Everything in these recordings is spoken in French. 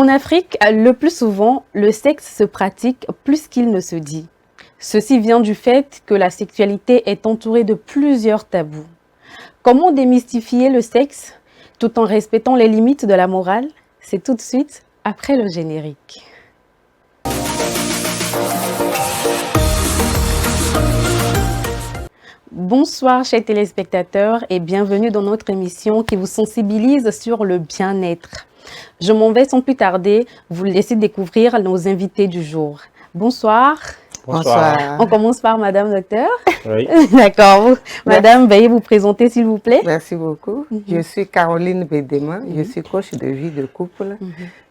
En Afrique, le plus souvent, le sexe se pratique plus qu'il ne se dit. Ceci vient du fait que la sexualité est entourée de plusieurs tabous. Comment démystifier le sexe tout en respectant les limites de la morale? C'est tout de suite après le générique. Bonsoir chers téléspectateurs et bienvenue dans notre émission qui vous sensibilise sur le bien-être. Je m'en vais sans plus tarder vous laisser découvrir nos invités du jour. Bonsoir. Bonsoir. On commence par Madame Docteur. Oui. D'accord. Madame, veuillez vous présenter s'il vous plaît. Merci beaucoup. Je suis Caroline Bédema, je suis coach de vie de couple.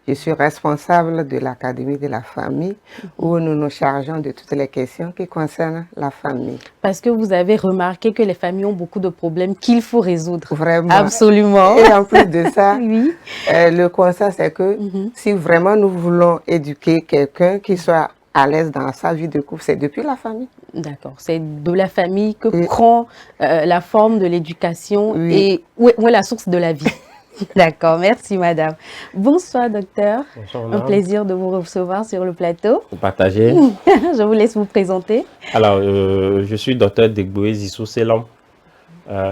Je suis responsable de l'Académie de la famille où nous nous chargeons de toutes les questions qui concernent la famille. Parce que vous avez remarqué que les familles ont beaucoup de problèmes qu'il faut résoudre. Vraiment. Absolument. Et en plus de ça, oui. Le constat c'est que si vraiment nous voulons éduquer quelqu'un qui soit à l'aise dans sa vie de couple, c'est depuis la famille. D'accord. C'est de la famille que prend la forme de l'éducation et où est la source de la vie. D'accord, merci madame. Bonsoir docteur. Bonsoir, un plaisir de vous recevoir sur le plateau. Partagez. Je vous laisse vous présenter. Alors, je suis docteur Degboué Zissou Selam,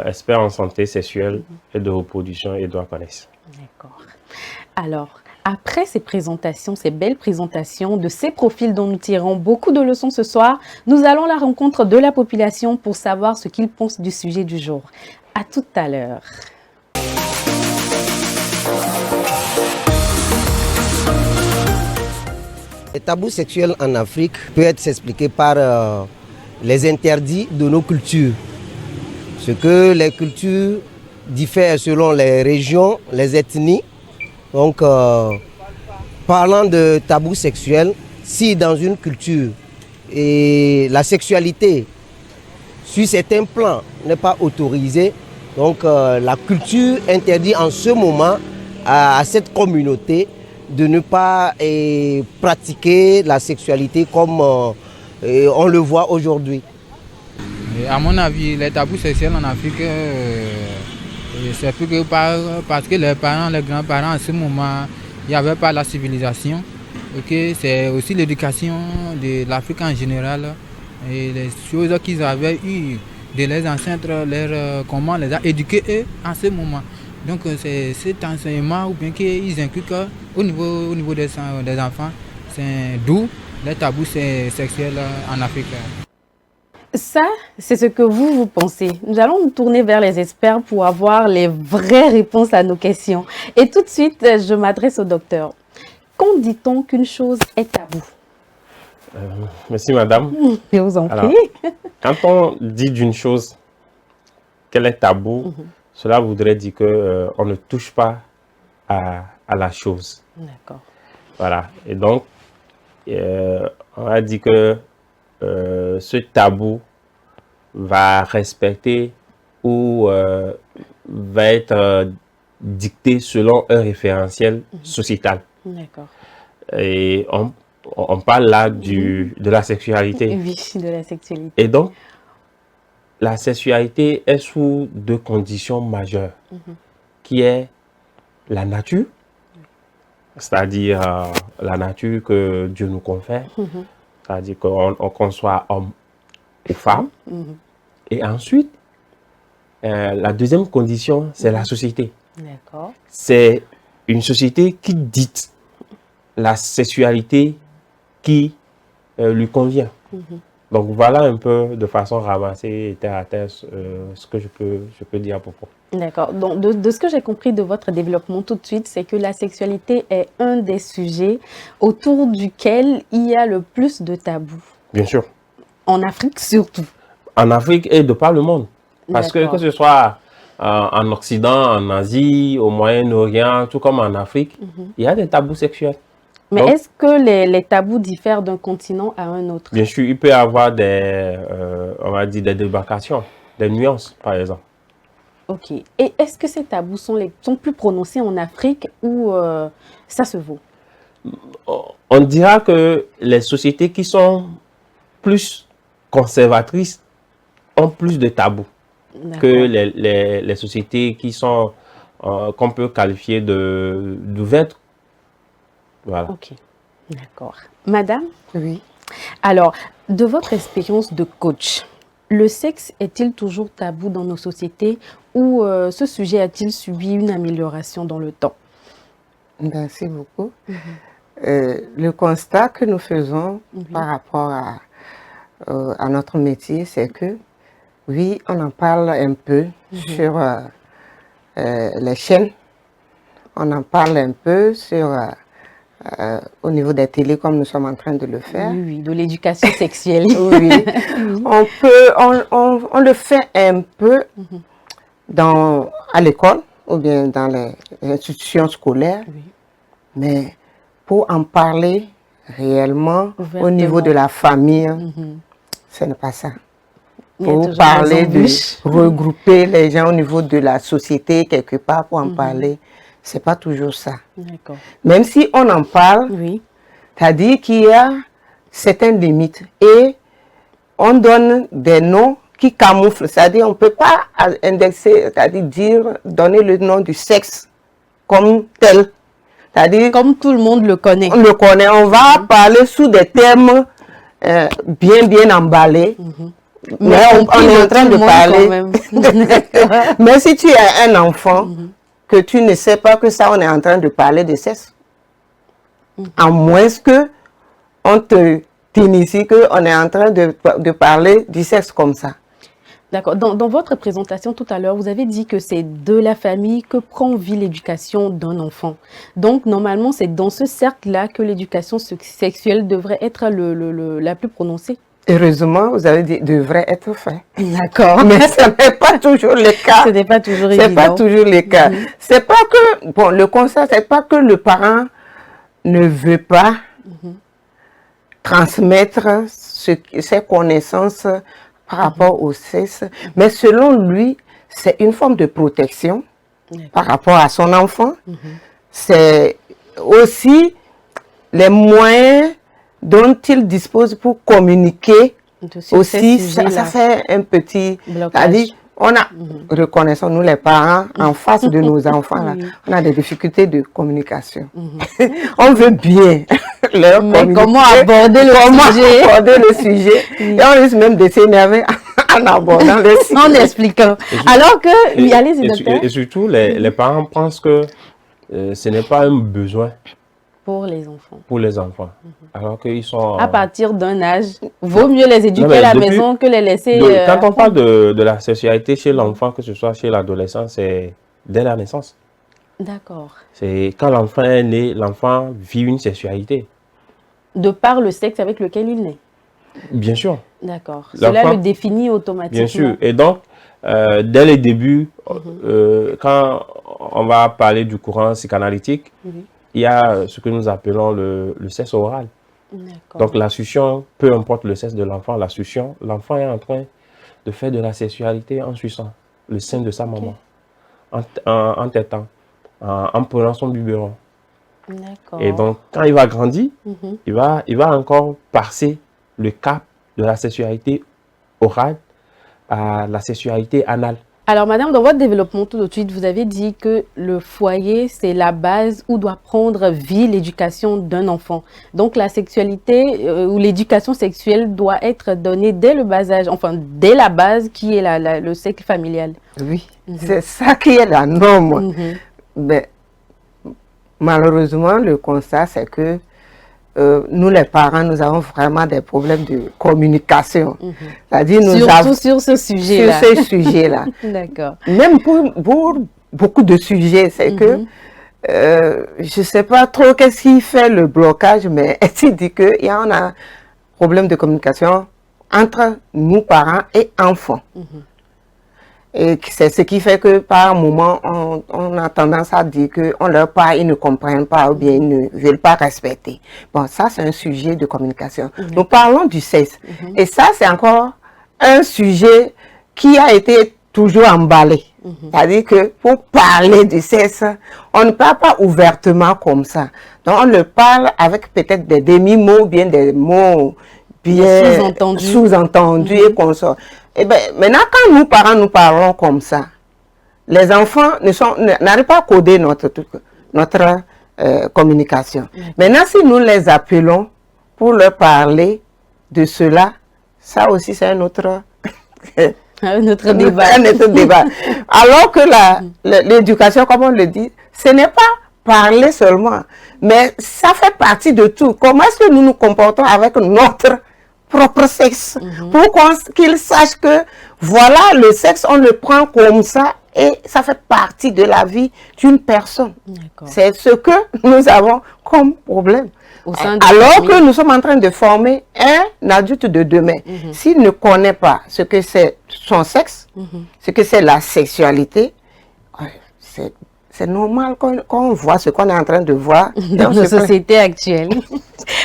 expert en santé sexuelle et de reproduction et droit connexes. D'accord. Alors, après ces présentations, ces belles présentations de ces profils dont nous tirons beaucoup de leçons ce soir, nous allons à la rencontre de la population pour savoir ce qu'ils pensent du sujet du jour. À tout à l'heure. Les tabous sexuels en Afrique peut être expliqué par les interdits de nos cultures. Ce que les cultures diffèrent selon les régions, les ethnies. Donc, parlant de tabous sexuels, si dans une culture et la sexualité sur certains plans n'est pas autorisée, donc la culture interdit en ce moment à cette communauté de ne pas pratiquer la sexualité comme on le voit aujourd'hui. À mon avis, les tabous sexuels en Afrique, c'est plus que parce que les parents, les grands-parents, en ce moment, il n'y avait pas la civilisation. C'est aussi l'éducation de l'Afrique en général et les choses qu'ils avaient eues de leurs ancêtres, comment les a éduqués eux, en ce moment. Donc c'est cet enseignement ou bien qu'ils inculquent au niveau des enfants, c'est d'où les tabous sexuels en Afrique. Ça, c'est ce que vous pensez. Nous allons nous tourner vers les experts pour avoir les vraies réponses à nos questions. Et tout de suite, je m'adresse au docteur. Quand dit-on qu'une chose est tabou? Merci madame. Je vous en prie. Quand on dit d'une chose qu'elle est tabou, cela voudrait dire qu'on ne touche pas à la chose. D'accord. Voilà. Et donc, on a dit que ce tabou va respecter ou va être dicté selon un référentiel sociétal. D'accord. Et on parle là de la sexualité. Oui, de la sexualité. Et donc, la sexualité est sous deux conditions majeures, qui est la nature, c'est-à-dire la nature que Dieu nous confère, c'est-à-dire qu'on soit homme ou femme. Et ensuite, la deuxième condition, c'est la société. D'accord. C'est une société qui dicte la sexualité qui lui convient. Donc voilà un peu de façon ramassée et terre à terre ce que je peux dire à propos. D'accord. Donc de ce que j'ai compris de votre développement tout de suite, c'est que la sexualité est un des sujets autour duquel il y a le plus de tabous. Bien sûr. En Afrique surtout. En Afrique et de par le monde. Parce que ce soit en Occident, en Asie, au Moyen-Orient, tout comme en Afrique, il y a des tabous sexuels. Mais est-ce que les tabous diffèrent d'un continent à un autre? Bien sûr, il peut y avoir on va dire des démarcations, des nuances, par exemple. Ok. Et est-ce que ces tabous sont plus prononcés en Afrique ou ça se vaut? On dira que les sociétés qui sont plus conservatrices ont plus de tabous que les sociétés qui sont qu'on peut qualifier d'ouvertes Voilà. Ok, d'accord. Madame, Oui. alors, de votre expérience de coach, le sexe est-il toujours tabou dans nos sociétés ou ce sujet a-t-il subi une amélioration dans le temps? Merci beaucoup. Le constat que nous faisons Oui. par rapport à notre métier, c'est que, oui, on en parle un peu sur les chaînes, on en parle un peu au niveau des télés, comme nous sommes en train de le faire. Oui, oui, de l'éducation sexuelle. Oui, on le fait un peu à l'école ou bien dans les institutions scolaires, Oui. mais pour en parler réellement au Ouvertement. niveau de la famille, ce n'est pas ça. Il y a Pour toujours parler des embûches. de regrouper les gens au niveau de la société quelque part pour en parler, c'est pas toujours ça. D'accord. Même si on en parle, Oui. c'est-à-dire qu'il y a certaines limites et on donne des noms qui camouflent, c'est-à-dire on ne peut pas indexer, c'est-à-dire donner le nom du sexe comme tel. C'est-à-dire Comme tout le monde le connaît. on le connaît, on va parler sous des termes bien emballés. Mais on est en train de parler. Mais si tu as un enfant, que tu ne sais pas que ça, on est en train de parler de sexe, à moins que on t'initie qu'on est en train de parler du sexe comme ça. D'accord. Dans votre présentation tout à l'heure, vous avez dit que c'est de la famille que prend vie l'éducation d'un enfant. Donc, normalement, c'est dans ce cercle-là que l'éducation sexuelle devrait être la plus prononcée. Heureusement, vous avez dit devrait être fait. D'accord. Mais ce n'est pas toujours le cas. Ce n'est pas toujours C'est évident. pas toujours le cas. C'est pas que, bon, le constat, c'est pas que le parent ne veut pas transmettre ses connaissances par rapport au sexe, mais selon lui, c'est une forme de protection par rapport à son enfant. C'est aussi les moyens dont il dispose pour communiquer. Aussi, ça fait un petit blocage. On a, reconnaissons nous les parents, en face de nos enfants, là, on a des difficultés de communication. On veut bien leur communiquer. Comment aborder le sujet Et on risque même de s'énerver en abordant le sujet. En expliquant. Alors que, allez-y, docteur. Et surtout, les parents pensent que ce n'est pas un besoin. Pour les enfants. Pour les enfants. Alors qu'ils sont... À partir d'un âge, vaut mieux les éduquer à la maison que les laisser... Quand on parle de la sexualité chez l'enfant, que ce soit chez l'adolescent, c'est dès la naissance. D'accord. C'est quand l'enfant est né, l'enfant vit une sexualité. De par le sexe avec lequel il naît. Bien sûr. D'accord. Cela le définit automatiquement. Bien sûr. Et donc, dès le début, quand on va parler du courant psychanalytique, il y a ce que nous appelons le sexe oral. Donc la succion, peu importe le sexe de l'enfant, la succion, l'enfant est en train de faire de la sexualité en suçant le sein de sa maman, en tétant, en prenant son biberon. Et donc quand il va grandir, il va encore passer le cap de la sexualité orale à la sexualité anale. Alors, madame, dans votre développement tout de suite, vous avez dit que le foyer, c'est la base où doit prendre vie l'éducation d'un enfant. Donc, la sexualité ou l'éducation sexuelle doit être donnée dès le bas âge, enfin, dès la base qui est le cercle familial. Oui, c'est ça qui est la norme. Mais malheureusement, le constat, c'est que nous, les parents, nous avons vraiment des problèmes de communication. C'est-à-dire, surtout sur ce sujet-là. Sur ce sujet-là. D'accord. Même pour beaucoup de sujets, c'est que je ne sais pas trop qu'est-ce qui fait le blocage, mais elle dit qu'il y a un problème de communication entre nous, parents et enfants. Et c'est ce qui fait que par moment, on a tendance à dire qu'on leur parle, ils ne comprennent pas ou bien ils ne veulent pas respecter. Bon, ça, c'est un sujet de communication. Nous parlons du sexe. Et ça, c'est encore un sujet qui a été toujours emballé. C'est-à-dire que pour parler du sexe, on ne parle pas ouvertement comme ça. Donc, on le parle avec peut-être des demi-mots, bien des mots bien sous-entendus et qu'on sort. Et bien, maintenant, quand nous, parents, nous parlons comme ça, les enfants n'arrivent pas à coder notre communication. Maintenant, si nous les appelons pour leur parler de cela, ça aussi c'est un autre, un autre débat. Un autre débat. Alors que l'éducation, comme on le dit, ce n'est pas parler seulement, mais ça fait partie de tout. Comment est-ce que nous nous comportons avec notre propre sexe pour qu'ils sachent que voilà, le sexe, on le prend comme ça et ça fait partie de la vie d'une personne. C'est ce que nous avons comme problème. Alors que nous sommes en train de former un adulte de demain. S'il ne connaît pas ce que c'est son sexe, ce que c'est la sexualité, c'est normal qu'on voit ce qu'on est en train de voir dans nos sociétés actuelles.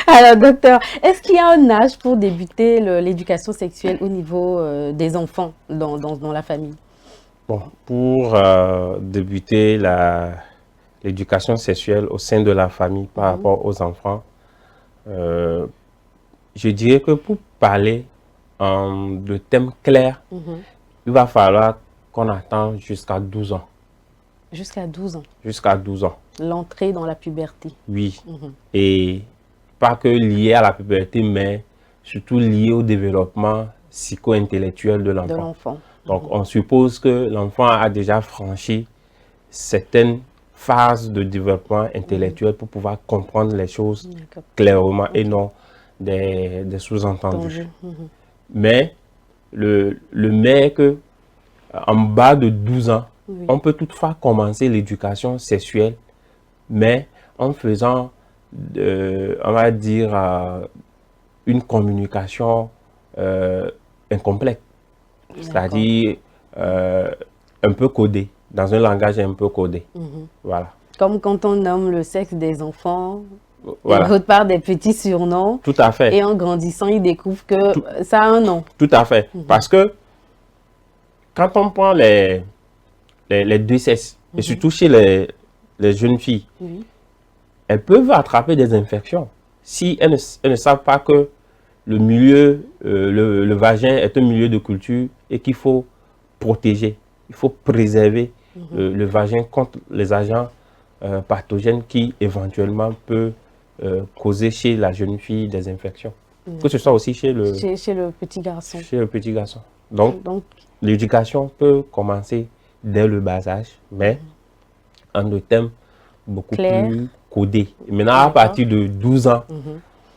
Alors, docteur, est-ce qu'il y a un âge pour débuter l'éducation sexuelle au niveau des enfants dans la famille? Bon, pour débuter l'éducation sexuelle au sein de la famille par rapport aux enfants, je dirais que pour parler de thèmes clairs, il va falloir qu'on attende jusqu'à 12 ans. Jusqu'à 12 ans. Jusqu'à 12 ans. L'entrée dans la puberté. Oui. Et pas que lié à la puberté, mais surtout lié au développement psycho-intellectuel de l'enfant. Donc, on suppose que l'enfant a déjà franchi certaines phases de développement intellectuel pour pouvoir comprendre les choses clairement et non des sous-entendus. Mais le mec, en bas de 12 ans, on peut toutefois commencer l'éducation sexuelle, mais en faisant, on va dire, une communication incomplète, c'est-à-dire un peu codée, dans un langage un peu codé. Voilà. Comme quand on nomme le sexe des enfants, d'autre part des petits surnoms. Tout à fait. Et en grandissant, ils découvrent que ça a un nom. Tout à fait. Parce que quand on prend les deux sexes, et surtout chez les jeunes filles, elles peuvent attraper des infections si elles ne savent pas que le milieu, le vagin est un milieu de culture et qu'il faut protéger, il faut préserver le vagin contre les agents pathogènes qui éventuellement peuvent causer chez la jeune fille des infections. Que ce soit aussi chez le petit garçon. Chez le petit garçon. Donc l'éducation peut commencer dès le bas âge, mais en des thèmes beaucoup plus codés. Et maintenant, à partir de 12 ans,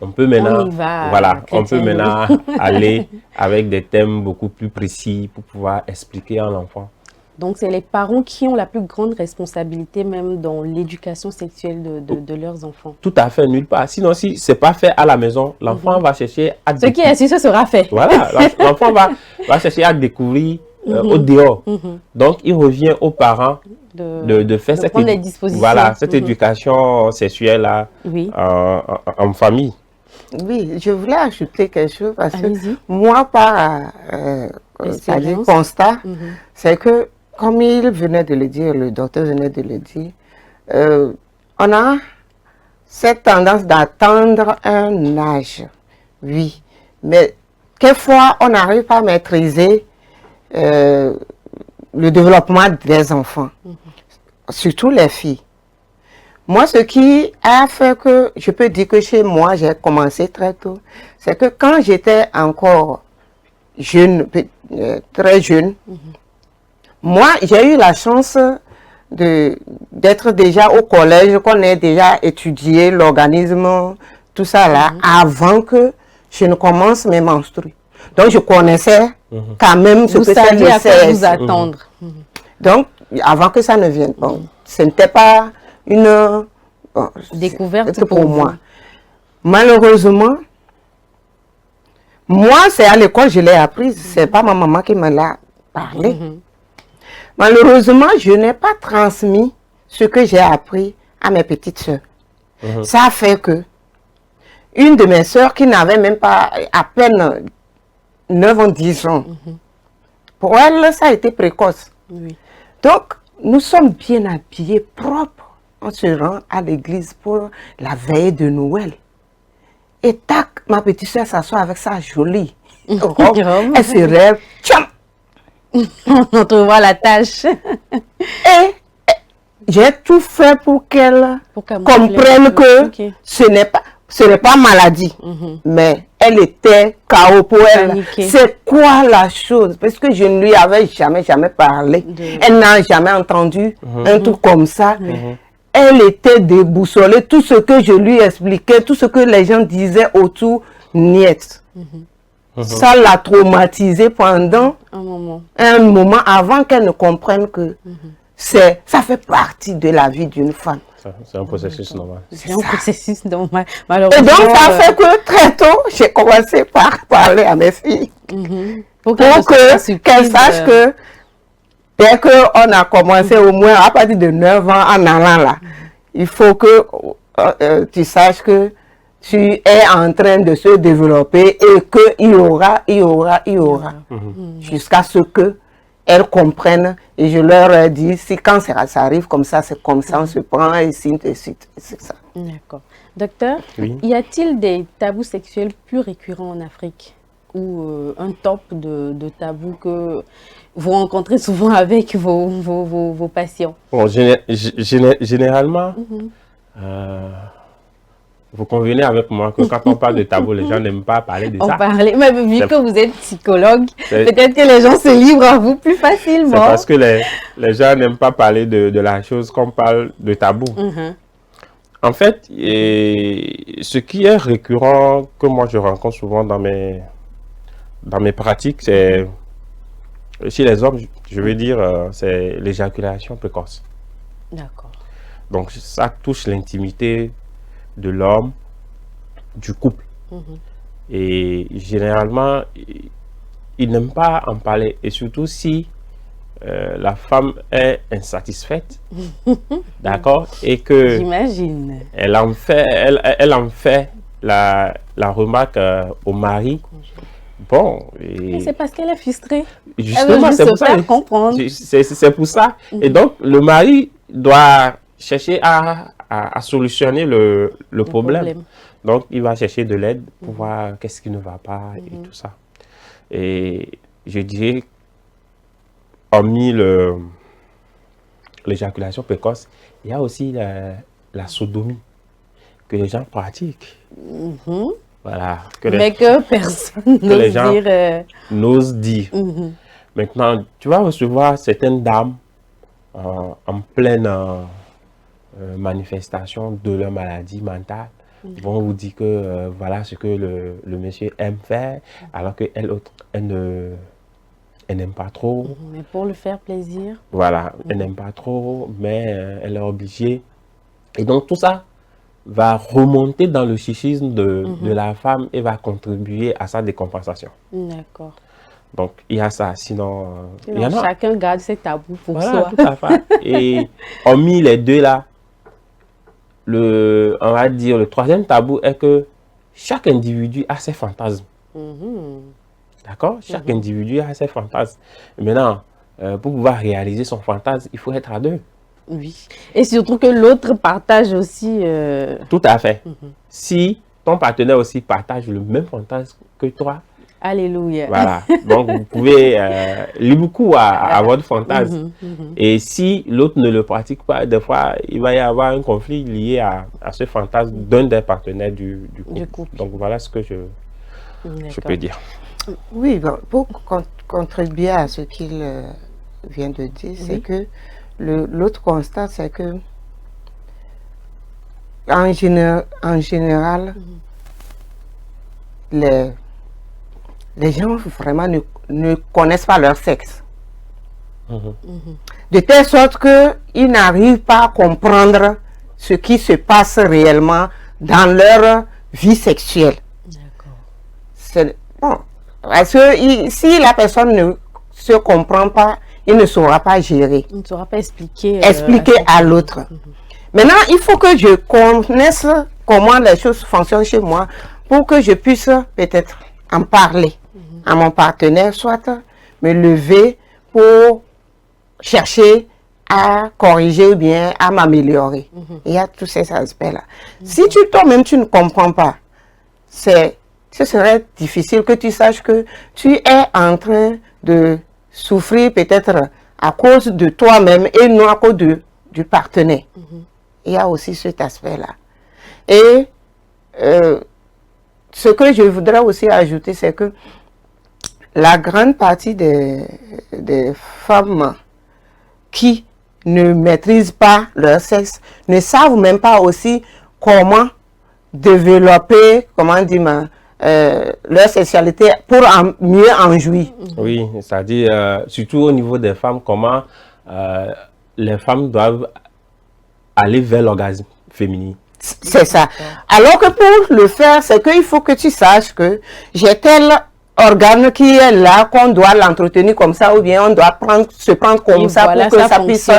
on peut maintenant, on peut maintenant aller avec des thèmes beaucoup plus précis pour pouvoir expliquer à l'enfant. Donc, c'est les parents qui ont la plus grande responsabilité même dans l'éducation sexuelle de leurs enfants. Tout à fait, nulle part. Sinon, si ce n'est pas fait à la maison, l'enfant va chercher à découvrir. Ce qui est sûr, ce sera fait. Voilà, l'enfant va chercher à découvrir au dehors. Donc, il revient aux parents de faire cette éducation sexuelle-là en famille. Oui, je voulais ajouter quelque chose parce que moi, par constat, c'est que, comme il venait de le dire, le docteur venait de le dire, on a cette tendance d'attendre un âge, oui, mais quelquefois, on n'arrive pas à maîtriser le développement des enfants, surtout les filles. Moi, ce qui a fait que je peux dire que chez moi, j'ai commencé très tôt, c'est que quand j'étais encore jeune, très jeune, moi, j'ai eu la chance d'être déjà au collège, qu'on ait déjà étudié l'organisme, tout ça là, avant que je ne commence mes menstrues. Donc, je connaissais quand même ce que c'est le sexe. Vous attendre. Donc, avant que ça ne vienne. Bon, ce n'était pas une découverte pour moi. Malheureusement, moi, c'est à l'école que je l'ai apprise. C'est pas ma maman qui me l'a parlé. Malheureusement, je n'ai pas transmis ce que j'ai appris à mes petites soeurs. Ça a fait que une de mes soeurs qui n'avait même pas à peine 9 ans, 10 ans, pour elle, ça a été précoce. Donc, nous sommes bien habillés, propres. On se rend à l'église pour la veille de Noël. Et tac, ma petite soeur s'assoit avec sa jolie robe. Elle se rêve. Tcham! On te voit la tâche. Et J'ai tout fait pour qu'elle camoufler. comprenne que Ok. ce n'est pas maladie, mais elle était KO pour elle. Paniquée. C'est quoi la chose? Parce que je ne lui avais jamais parlé. Elle n'a jamais entendu un truc comme ça. Elle était déboussolée. Tout ce que je lui expliquais, tout ce que les gens disaient autour, niet. Ça l'a traumatisée pendant un moment avant qu'elle ne comprenne que ça fait partie de la vie d'une femme. C'est un processus normal. C'est un processus normal. Et Malheureusement, donc, ça fait que très tôt, j'ai commencé par parler à mes filles. pour Qu'elles sachent que dès qu'on a commencé au moins à partir de 9 ans en allant là, il faut que tu saches que tu es en train de se développer et qu'il y aura, jusqu'à ce que elles comprennent. Et je leur ai dit, si quand ça arrive comme ça, c'est comme ça, on se prend et ainsi de suite. C'est ça. D'accord. Docteur, Oui. y a-t-il des tabous sexuels plus récurrents en Afrique ou un top de tabous que vous rencontrez souvent avec vos patients? Bon, généralement, vous convenez avec moi que quand on parle de tabou, les gens n'aiment pas parler de ça. Mais vu que vous êtes psychologue, peut-être que les gens se livrent à vous plus facilement. C'est parce que les gens n'aiment pas parler de la chose qu'on parle de tabou. En fait, ce qui est récurrent, que moi je rencontre souvent dans mes pratiques, c'est chez les hommes, je veux dire, c'est l'éjaculation précoce. D'accord. Donc ça touche l'intimité de l'homme, du couple. Et généralement, ils n'aiment pas en parler. Et surtout si la femme est insatisfaite, d'accord, et que j'imagine elle en fait la remarque au mari. Bon, c'est parce qu'elle est frustrée. Justement, c'est pour ça. Comprendre. C'est pour ça. Et donc, le mari doit chercher à solutionner le problème. Donc, il va chercher de l'aide pour voir qu'est-ce qui ne va pas et tout ça. Et je dirais, hormis l'éjaculation précoce, il y a aussi la sodomie que les gens pratiquent. Voilà. Mais que personne n'ose dire. Maintenant, tu vas recevoir certaines dames en pleine manifestation de leur maladie mentale. Ils vont vous dire que voilà ce que le monsieur aime faire, alors qu'elle n'aime pas trop. Mais pour le faire plaisir. Voilà, elle n'aime pas trop, mais elle est obligée. Et donc tout ça va remonter dans le psychisme de la femme et va contribuer à sa décompensation. D'accord. Donc, il y a ça. Sinon, il y en a. Chacun garde ses tabous pour voilà, soi. Tout à fait. Et hormis les deux là, on va dire le troisième tabou est que chaque individu a ses fantasmes. D'accord? Chaque individu a ses fantasmes. Et maintenant, pour pouvoir réaliser son fantasme, il faut être à deux. Oui. Et surtout que l'autre partage aussi. Tout à fait. Si ton partenaire aussi partage le même fantasme que toi. Alléluia. Voilà. Donc, vous pouvez lire beaucoup à votre fantasme. Et si l'autre ne le pratique pas, des fois, il va y avoir un conflit lié à ce fantasme d'un des partenaires du couple. Donc, voilà ce que je peux dire. Oui, bon, pour contribuer à ce qu'il vient de dire, c'est que l'autre constat, c'est que en général, les gens vraiment ne connaissent pas leur sexe. De telle sorte qu'ils n'arrivent pas à comprendre ce qui se passe réellement dans leur vie sexuelle. C'est bon. Parce que si la personne ne se comprend pas, il ne saura pas gérer. Il ne saura pas expliquer. À l'autre. Maintenant, il faut que je connaisse comment les choses fonctionnent chez moi pour que je puisse peut-être en parler à mon partenaire, soit me lever pour chercher à corriger ou bien à m'améliorer. Il y a tous ces aspects-là. Si toi-même tu ne comprends pas, ce serait difficile que tu saches que tu es en train de souffrir peut-être à cause de toi-même et non à cause du partenaire. Il y a aussi cet aspect-là. Et ce que je voudrais aussi ajouter, c'est que la grande partie des femmes qui ne maîtrisent pas leur sexe ne savent même pas aussi comment développer, comment dire, leur sexualité pour mieux en jouir. Oui, c'est-à-dire, surtout au niveau des femmes, comment les femmes doivent aller vers l'orgasme féminin. C'est ça. Alors que pour le faire, c'est qu'il faut que tu saches que j'ai tel organe qui est là, qu'on doit l'entretenir comme ça, ou bien on doit se prendre comme ça pour que ça puisse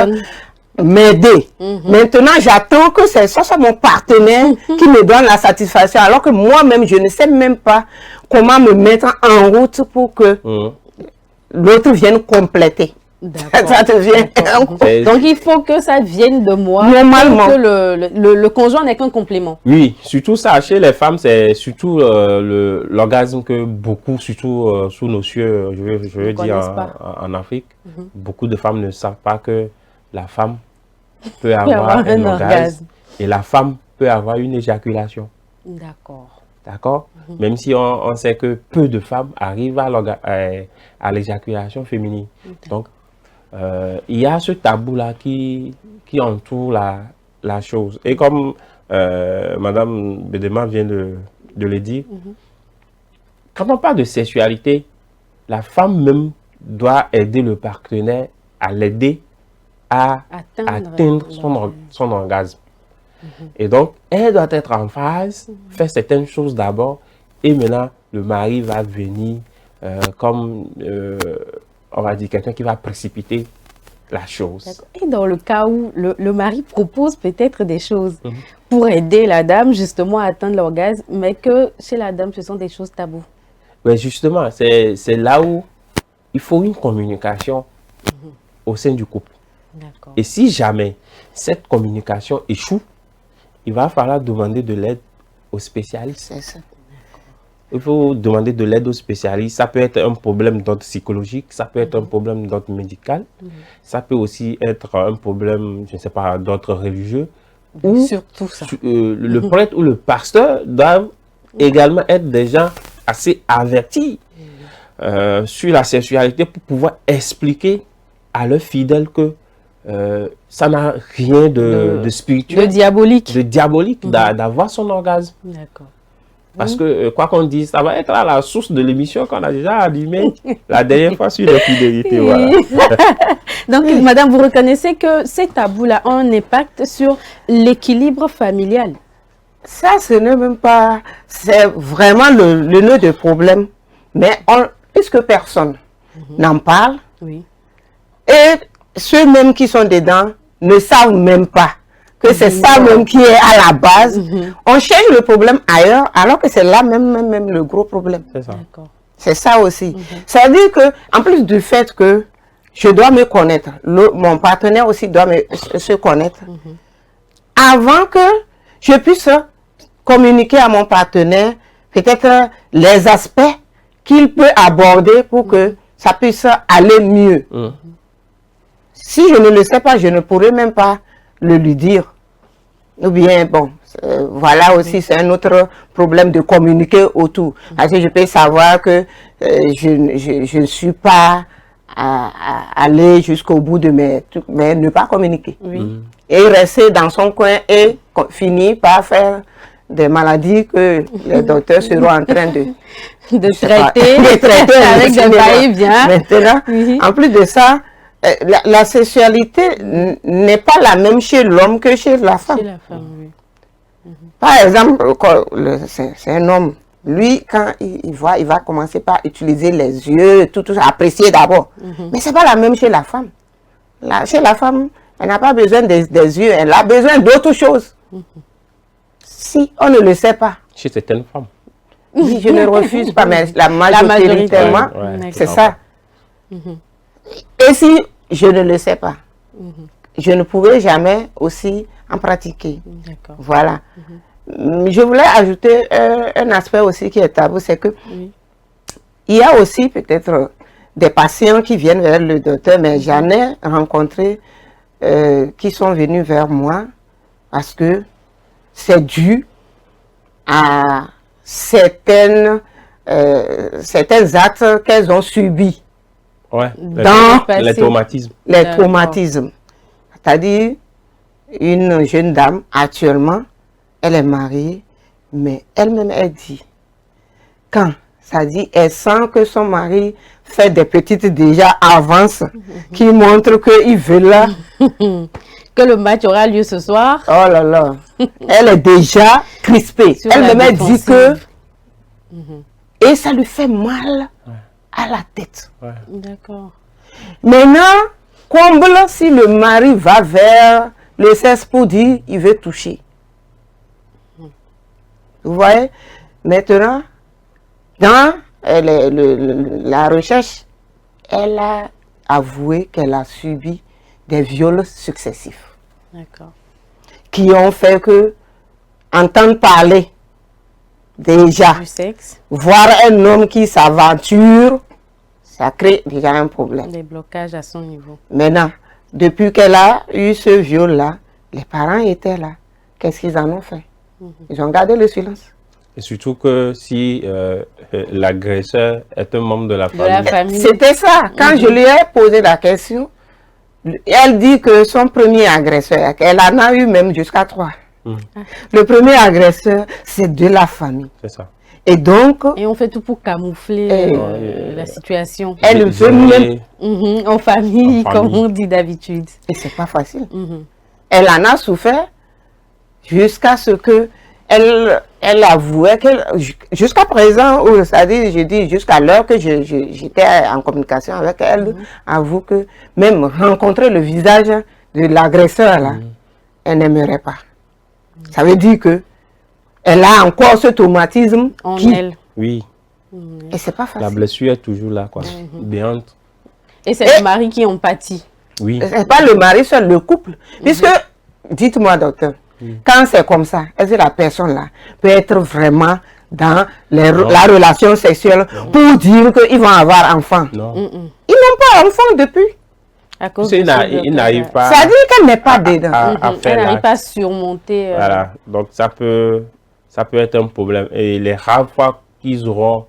m'aider. Maintenant, j'attends que ce soit mon partenaire qui me donne la satisfaction, alors que moi-même, je ne sais même pas comment me mettre en route pour que l'autre vienne compléter. Ça devient... Donc, il faut que ça vienne de moi. Normalement. Que le conjoint n'est qu'un complément. Oui, surtout ça, chez les femmes, c'est surtout l'orgasme que beaucoup, surtout sous nos cieux, je veux dire en Afrique, beaucoup de femmes ne savent pas que la femme peut avoir un orgasme et la femme peut avoir une éjaculation. D'accord. D'accord? Même si on sait que peu de femmes arrivent à l'éjaculation féminine. Donc, il y a ce tabou-là qui entoure la chose. Et comme Madame Bedema vient de le dire, quand on parle de sexualité, la femme même doit aider le partenaire à l'aider à atteindre son orgasme. Et donc, elle doit être en phase, faire certaines choses d'abord, et maintenant, le mari va venir comme, on va dire, quelqu'un qui va précipiter la chose. Et dans le cas où le mari propose peut-être des choses pour aider la dame justement à atteindre l'orgasme, mais que chez la dame, ce sont des choses taboues. Mais justement, c'est là où il faut une communication au sein du couple. Et si jamais cette communication échoue, il va falloir demander de l'aide aux spécialistes. C'est ça. Il faut demander de l'aide aux spécialistes. Ça peut être un problème d'ordre psychologique, ça peut être un problème d'ordre médical, ça peut aussi être un problème, je ne sais pas, d'ordre religieux. Surtout ça. Le prêtre ou le pasteur doivent également être des gens assez avertis sur la sexualité pour pouvoir expliquer à leurs fidèles que ça n'a rien de spirituel, de diabolique, d'avoir son orgasme. D'accord. Parce que, quoi qu'on dise, ça va être à la source de l'émission qu'on a déjà animée la dernière fois sur la fidélité. Voilà. Donc, madame, vous reconnaissez que ces tabous-là ont un impact sur l'équilibre familial? Ça, ce n'est même pas... C'est vraiment le nœud de problème. Mais puisque personne n'en parle, et ceux-mêmes qui sont dedans ne savent même pas que c'est ça même qui est à la base. On cherche le problème ailleurs, alors que c'est là même le gros problème. C'est ça. C'est ça aussi. Ça veut dire que, en plus du fait que je dois me connaître, mon partenaire aussi doit se connaître, avant que je puisse communiquer à mon partenaire peut-être les aspects qu'il peut aborder pour que ça puisse aller mieux. Si je ne le sais pas, je ne pourrais même pas le lui dire. Ou bien, bon, voilà aussi, c'est un autre problème de communiquer autour. Parce que je peux savoir que je ne suis pas aller jusqu'au bout de mes trucs, mais ne pas communiquer. Et rester dans son coin et finir par faire des maladies que les docteurs seront en train de traiter avec des va-et-vient. Maintenant, en plus de ça, la sexualité n'est pas la même chez l'homme que chez la femme. Par exemple, c'est un homme. Lui, quand il va commencer par utiliser les yeux, tout apprécier d'abord. Mais ce n'est pas la même chez la femme. Chez la femme, elle n'a pas besoin des yeux, elle a besoin d'autre chose. Si on ne le sait pas. Chez certaines femmes. Oui, je ne refuse pas, mais la majorité, c'est ça. Et si je ne le sais pas, je ne pourrai jamais aussi en pratiquer. Voilà. Je voulais ajouter un aspect aussi qui est tabou, c'est que il y a aussi peut-être des patients qui viennent vers le docteur, mais j'en ai rencontré qui sont venus vers moi parce que c'est dû à certains actes qu'elles ont subis. Ouais, Dans les traumatismes. Les traumatismes. C'est-à-dire, une jeune dame, actuellement, elle est mariée, mais elle-même, elle dit, quand, c'est-à-dire, elle sent que son mari fait des petites déjà avances qui montrent qu'il veut là. Que le match aura lieu ce soir. Oh là là, elle est déjà crispée. Elle-même, elle dit que... Et ça lui fait mal à la tête. Ouais. D'accord. Maintenant, comble si le mari va vers le sexe pour dire il veut toucher. Vous voyez? Maintenant, dans la recherche, elle a avoué qu'elle a subi des viols successifs. D'accord. Qui ont fait que entendre parler déjà, Du sexe, voir un homme qui s'aventure, ça crée déjà un problème. des blocages à son niveau. Maintenant, depuis qu'elle a eu ce viol-là, les parents étaient là. Qu'est-ce qu'ils en ont fait? Ils ont gardé le silence. Et surtout que si l'agresseur est un membre de la De la famille. famille. C'était ça. Quand je lui ai posé la question, elle dit que son premier agresseur, elle en a eu même jusqu'à 3. Le premier agresseur, c'est de la famille. C'est ça. Et donc, Et on fait tout pour camoufler la situation. elle veut même... En famille, En comme famille. on dit d'habitude. Et c'est pas facile. Elle en a souffert jusqu'à ce que elle avouait que jusqu'à présent, ou c'est-à-dire, je dis jusqu'à l'heure que j'étais en communication avec elle, avoue que même rencontrer le visage de l'agresseur là, elle n'aimerait pas. Ça veut dire que elle a encore ce traumatisme En qui... elle. Oui, Et c'est pas la facile. blessure est toujours là, quoi. Béante. Et c'est le mari qui en pâtit. Oui. C'est pas le mari seul, le couple. Puisque, dites-moi docteur, quand c'est comme ça, est-ce que la personne là peut être vraiment dans la relation sexuelle pour dire qu'ils vont avoir enfant? Non. Ils n'ont pas enfant depuis. À cause Tu sais, de ce il n'arrive pas Ça dit qu'elle n'est pas dedans. à Elle faire n'arrive l'acte. pas à surmonter. Voilà, donc ça peut être un problème. Et les rares fois qu'ils auront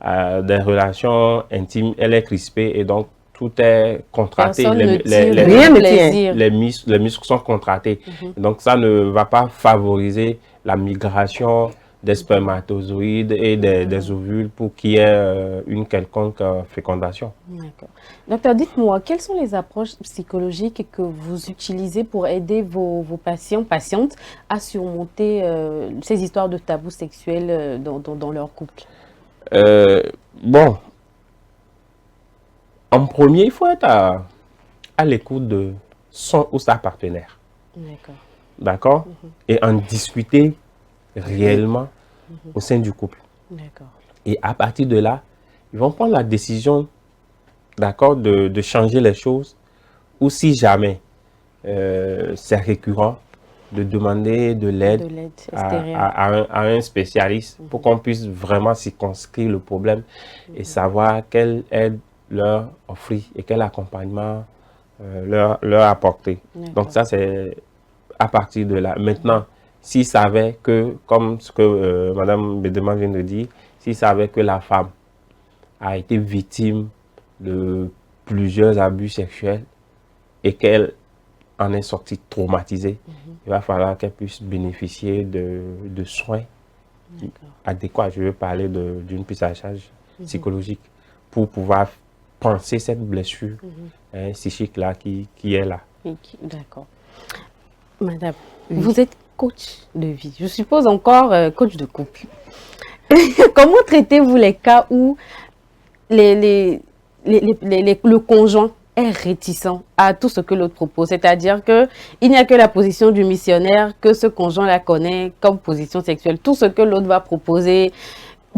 des relations intimes, elle est crispée et donc tout est contracté. Personne ne tire rien du ne tient. plaisir. Les muscles sont contractés. Donc ça ne va pas favoriser la migration des spermatozoïdes et des ovules pour qu'il y ait une quelconque fécondation. D'accord. Docteur, dites-moi, quelles sont les approches psychologiques que vous utilisez pour aider vos patientes à surmonter ces histoires de tabous sexuels dans leur couple? Bon, en premier, il faut être à l'écoute de son ou sa partenaire. D'accord. D'accord? Et en discuter réellement au sein du couple. D'accord. Et à partir de là, ils vont prendre la décision, d'accord, de changer les choses. Ou si jamais c'est récurrent, de demander de l'aide De l'aide extérieure. à un spécialiste pour qu'on puisse vraiment circonscrire le problème et savoir quelle aide leur offrir et quel accompagnement leur apporter. Donc ça, c'est à partir de là. Maintenant, s'ils savaient que, comme ce que Mme Bédema vient de dire, s'ils savaient que la femme a été victime de plusieurs abus sexuels et qu'elle en est sortie traumatisée, il va falloir qu'elle puisse bénéficier de soins adéquats. Je veux parler d'une prise en charge psychologique pour pouvoir penser cette blessure psychique-là qui est là. D'accord. Madame, vous êtes coach de vie. Je suppose encore coach de couple. Comment traitez-vous les cas où le conjoint est réticent à tout ce que l'autre propose? C'est-à-dire qu'il n'y a que la position du missionnaire que ce conjoint-là connaît comme position sexuelle. Tout ce que l'autre va proposer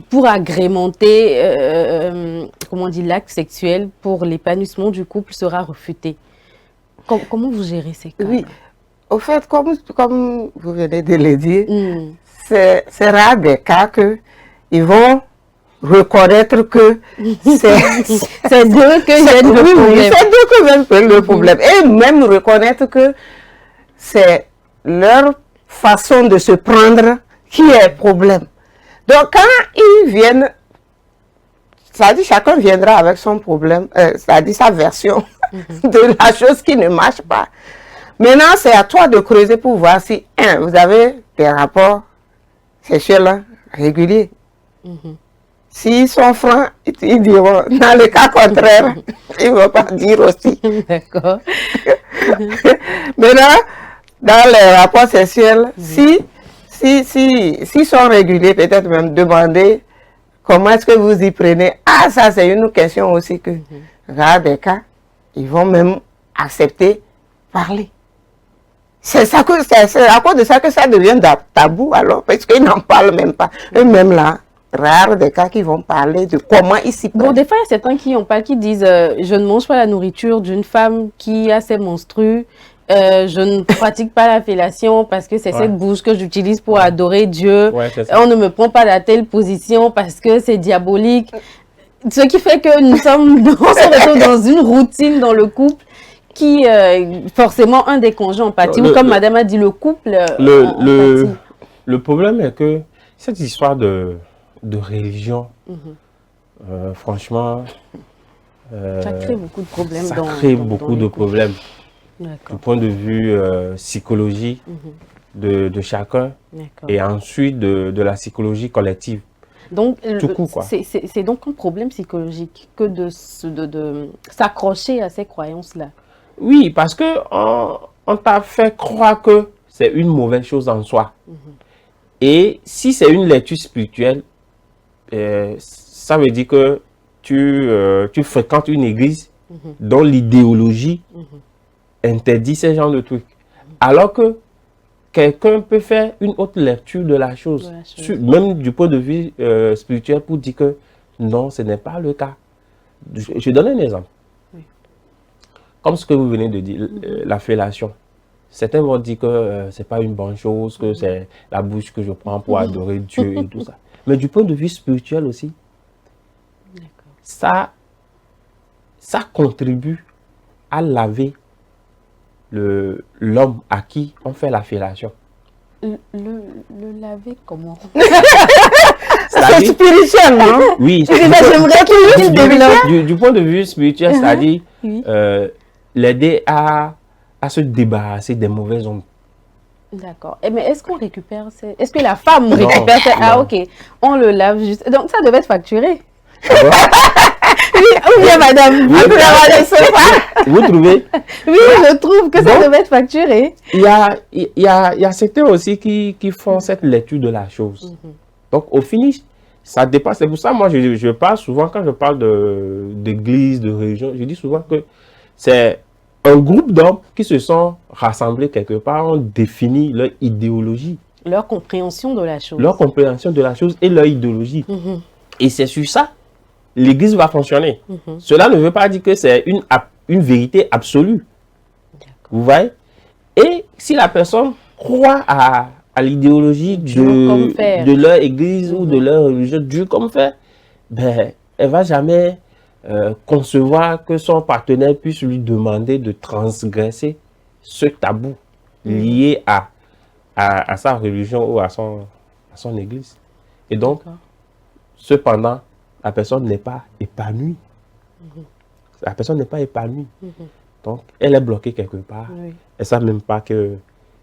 pour agrémenter comment on dit, l'acte sexuel pour l'épanouissement du couple sera refuté. Comment vous gérez ces cas? Oui, au fait, comme vous venez de le dire, c'est rare des cas qu'ils vont reconnaître que c'est d'eux que vient le problème. C'est d'eux que vient le problème. Et même reconnaître que c'est leur façon de se prendre qui est problème. Donc quand ils viennent, c'est-à-dire chacun viendra avec son problème, c'est-à-dire sa version de la chose qui ne marche pas. Maintenant, c'est à toi de creuser pour voir si, vous avez des rapports sexuels réguliers. S'ils sont francs, ils diront. Dans le cas contraire, ils ne vont pas dire aussi. D'accord. Maintenant, dans les rapports sexuels, s'ils sont réguliers, peut-être même demander comment est-ce que vous y prenez. Ah, ça c'est une question aussi que, dans des cas, ils vont même accepter parler. C'est à cause de ça que ça devient tabou alors, parce qu'ils n'en parlent même pas. Eux-mêmes là, rares des cas qui vont parler de comment ils s'y prennent. Bon, des fois, il y a certains qui ont pas, qui disent je ne mange pas la nourriture d'une femme qui a ses menstrues. Je ne pratique pas la fellation parce que c'est cette bouche que j'utilise pour adorer Dieu. On ne me prend pas dans telle position parce que c'est diabolique. Ce qui fait que on se retrouve dans une routine dans le couple qui, forcément, un des conjoints en pâtit. Ou comme madame a dit, le couple le problème est que cette histoire de religion, franchement, ça crée beaucoup de problèmes. Ça crée beaucoup de problèmes. Du point de vue psychologie de chacun et ensuite de la psychologie collective. Donc, c'est donc un problème psychologique que de s'accrocher à ces croyances-là. Oui, parce que on t'a fait croire que c'est une mauvaise chose en soi. Et si c'est une lecture spirituelle, ça veut dire que tu fréquentes une église dont l'idéologie interdit ce genre de trucs. Alors que quelqu'un peut faire une autre lecture de la chose, même du point de vue spirituel, pour dire que non, ce n'est pas le cas. Je donne un exemple. Comme ce que vous venez de dire, la fellation. Certains vont dire que ce n'est pas une bonne chose, que c'est la bouche que je prends pour adorer Dieu et tout ça. Mais du point de vue spirituel aussi, ça contribue à laver l'homme à qui on fait la fellation. Le laver comment? C'est spirituel, non? Oui. Du point de vue spirituel, c'est-à-dire l'aider à se débarrasser des mauvais hommes. D'accord. Mais est-ce qu'on récupère? Est-ce que la femme récupère? Ah, ok. On le lave juste. Donc ça devait être facturé. Oui, bien madame. Vous trouvez? Oui, je trouve que ça devait être facturé. Il y a certains aussi qui font cette lecture de la chose. Donc au finish, ça dépasse. C'est pour ça, moi, je parle souvent, quand je parle d'église, de religion, je dis souvent que c'est un groupe d'hommes qui se sont rassemblés quelque part, ont défini leur idéologie. Leur compréhension de la chose. Leur compréhension de la chose et leur idéologie. Et c'est sur ça l'Église va fonctionner. Cela ne veut pas dire que c'est une vérité absolue. Vous voyez? Et si la personne croit à l'idéologie de leur Église ou de leur religion, Dieu comme fait, ben, elle ne va jamais concevoir que son partenaire puisse lui demander de transgresser ce tabou lié à sa religion ou à son Église. Et donc, cependant, la personne n'est pas épanouie. La personne n'est pas épanouie. Donc, elle est bloquée quelque part. Elle ne sait même pas qu'il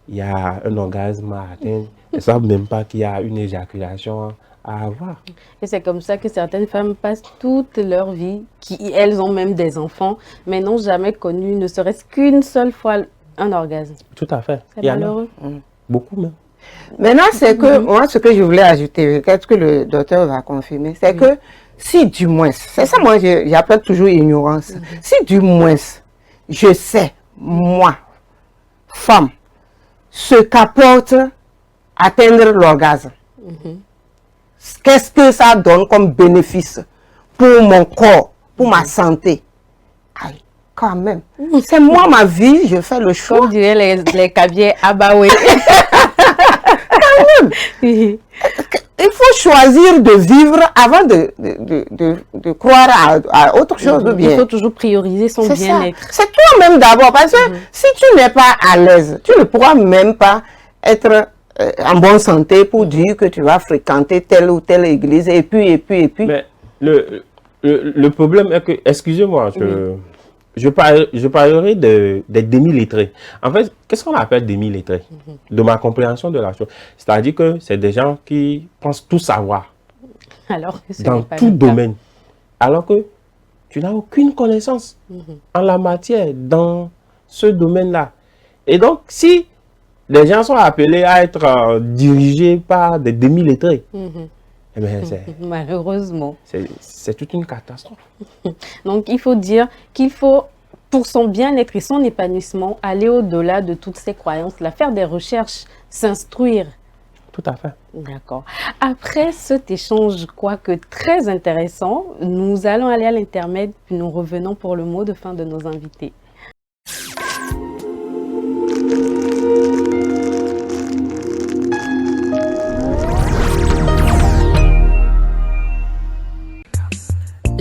y a un orgasme à atteindre. Elle ne sait même pas qu'il y a une éjaculation à avoir. Et c'est comme ça que certaines femmes passent toute leur vie, elles ont même des enfants, mais n'ont jamais connu, ne serait-ce qu'une seule fois, un orgasme. Tout à fait. C'est malheureux. Beaucoup même. Maintenant, c'est que, moi, ce que je voulais ajouter, peut-être que le docteur va confirmer, c'est que si du moins, c'est ça, moi, j'appelle toujours ignorance. Si du moins, je sais, moi, femme, ce qu'apporte atteindre l'orgasme, qu'est-ce que ça donne comme bénéfice pour mon corps, pour ma santé? Aïe, quand même. C'est moi, ma vie, je fais le choix. Comme diraient les caviers, ah bah oui. Il faut choisir de vivre avant de croire à autre chose. Ou bien. Il faut toujours prioriser son bien-être. C'est toi-même d'abord, parce que si tu n'es pas à l'aise, tu ne pourras même pas être en bonne santé pour dire que tu vas fréquenter telle ou telle église, et puis. Mais le problème est que, excusez-moi, je parlerai des demi-lettrés. En fait, qu'est-ce qu'on appelle demi-lettrés? De ma compréhension de la chose. C'est-à-dire que c'est des gens qui pensent tout savoir. Alors que dans tout domaine. Alors que tu n'as aucune connaissance en la matière, dans ce domaine-là. Et donc, si les gens sont appelés à être dirigés par des demi-lettrés, eh bien, malheureusement, c'est toute une catastrophe. Donc, il faut dire qu'il faut, pour son bien-être et son épanouissement, aller au-delà de toutes ces croyances-là, faire des recherches, s'instruire. Tout à fait. D'accord. Après cet échange, quoique très intéressant, nous allons aller à l'intermède, puis nous revenons pour le mot de fin de nos invités.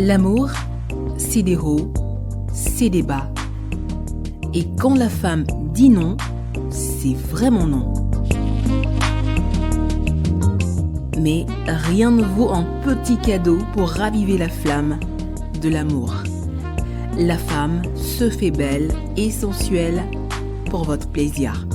L'amour, c'est des hauts, c'est des bas. Et quand la femme dit non, c'est vraiment non. Mais rien ne vaut un petit cadeau pour raviver la flamme de l'amour. La femme se fait belle et sensuelle pour votre plaisir.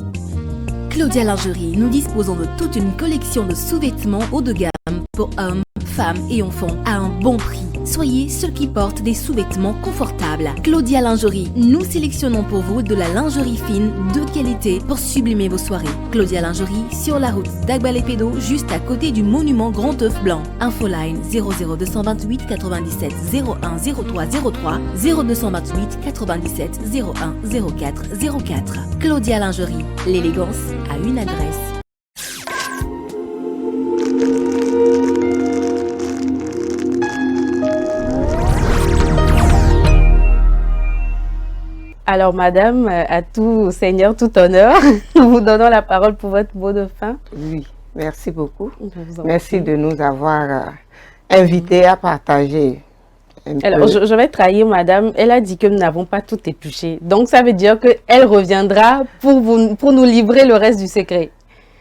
Claudia Lingerie, nous disposons de toute une collection de sous-vêtements haut de gamme pour hommes, femmes et enfants à un bon prix. Soyez ceux qui portent des sous-vêtements confortables. Claudia Lingerie, nous sélectionnons pour vous de la lingerie fine de qualité pour sublimer vos soirées. Claudia Lingerie, sur la route d'Agbalépédo, juste à côté du monument Grand Œuf Blanc. Infoline 00228 97 01 03 03 0228 97 01 04 04. Claudia Lingerie, l'élégance a une adresse. Alors, madame, à tout seigneur, tout honneur, nous vous donnons la parole pour votre mot de fin. Oui, merci beaucoup. Merci de nous avoir invités à partager. Alors, je vais trahir madame. Elle a dit que nous n'avons pas tout épluché. Donc, ça veut dire qu'elle reviendra pour nous livrer le reste du secret.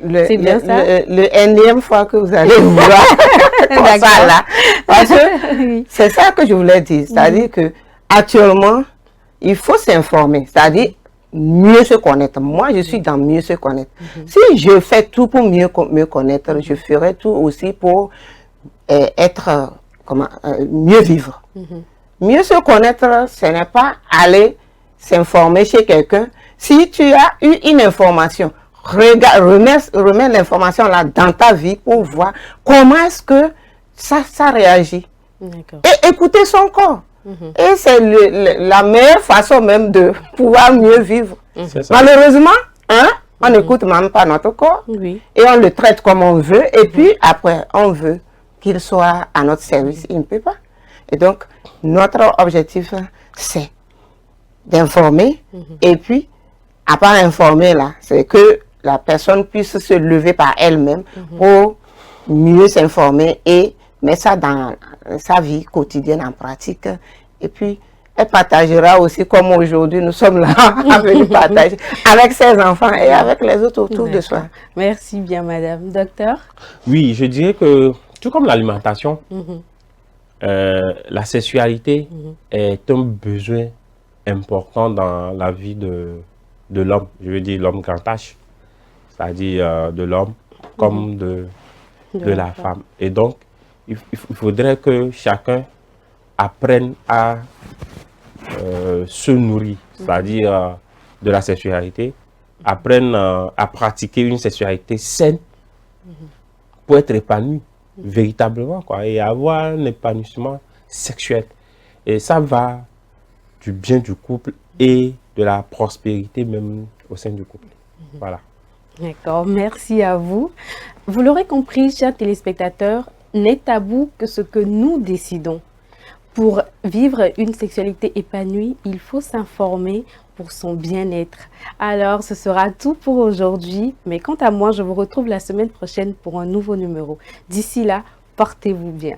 C'est bien ça? Le énième fois que vous allez voir ça là. Parce que c'est ça que je voulais dire. C'est-à-dire que actuellement, il faut s'informer, c'est-à-dire mieux se connaître. Moi, je suis dans mieux se connaître. Si je fais tout pour mieux me connaître, je ferai tout aussi pour mieux vivre. Mieux se connaître, ce n'est pas aller s'informer chez quelqu'un. Si tu as eu une information, remets l'information là dans ta vie pour voir comment est-ce que ça réagit. Et écouter son corps. Et c'est la meilleure façon même de pouvoir mieux vivre. Malheureusement, on n'écoute même pas notre corps et on le traite comme on veut et puis après on veut qu'il soit à notre service. Il ne peut pas. Et donc, notre objectif, c'est d'informer et puis, à part informer là, c'est que la personne puisse se lever par elle-même pour mieux s'informer et mettre ça dans sa vie quotidienne en pratique. Et puis, elle partagera aussi, comme aujourd'hui, nous sommes là à venir partager avec ses enfants et avec les autres autour de soi. Merci bien, madame. Docteur? Oui, je dirais que, tout comme l'alimentation, la sexualité est un besoin important dans la vie de l'homme. Je veux dire l'homme grand H, c'est-à-dire de l'homme comme de la femme. Et donc, il faudrait que chacun apprenne à se nourrir, c'est-à-dire de la sexualité, apprenne à pratiquer une sexualité saine pour être épanoui véritablement, quoi, et avoir un épanouissement sexuel. Et ça va du bien du couple et de la prospérité même au sein du couple. Voilà. D'accord, merci à vous. Vous l'aurez compris, chers téléspectateurs, n'est tabou que ce que nous décidons. Pour vivre une sexualité épanouie, il faut s'informer pour son bien-être. Alors, ce sera tout pour aujourd'hui. Mais quant à moi, je vous retrouve la semaine prochaine pour un nouveau numéro. D'ici là, portez-vous bien.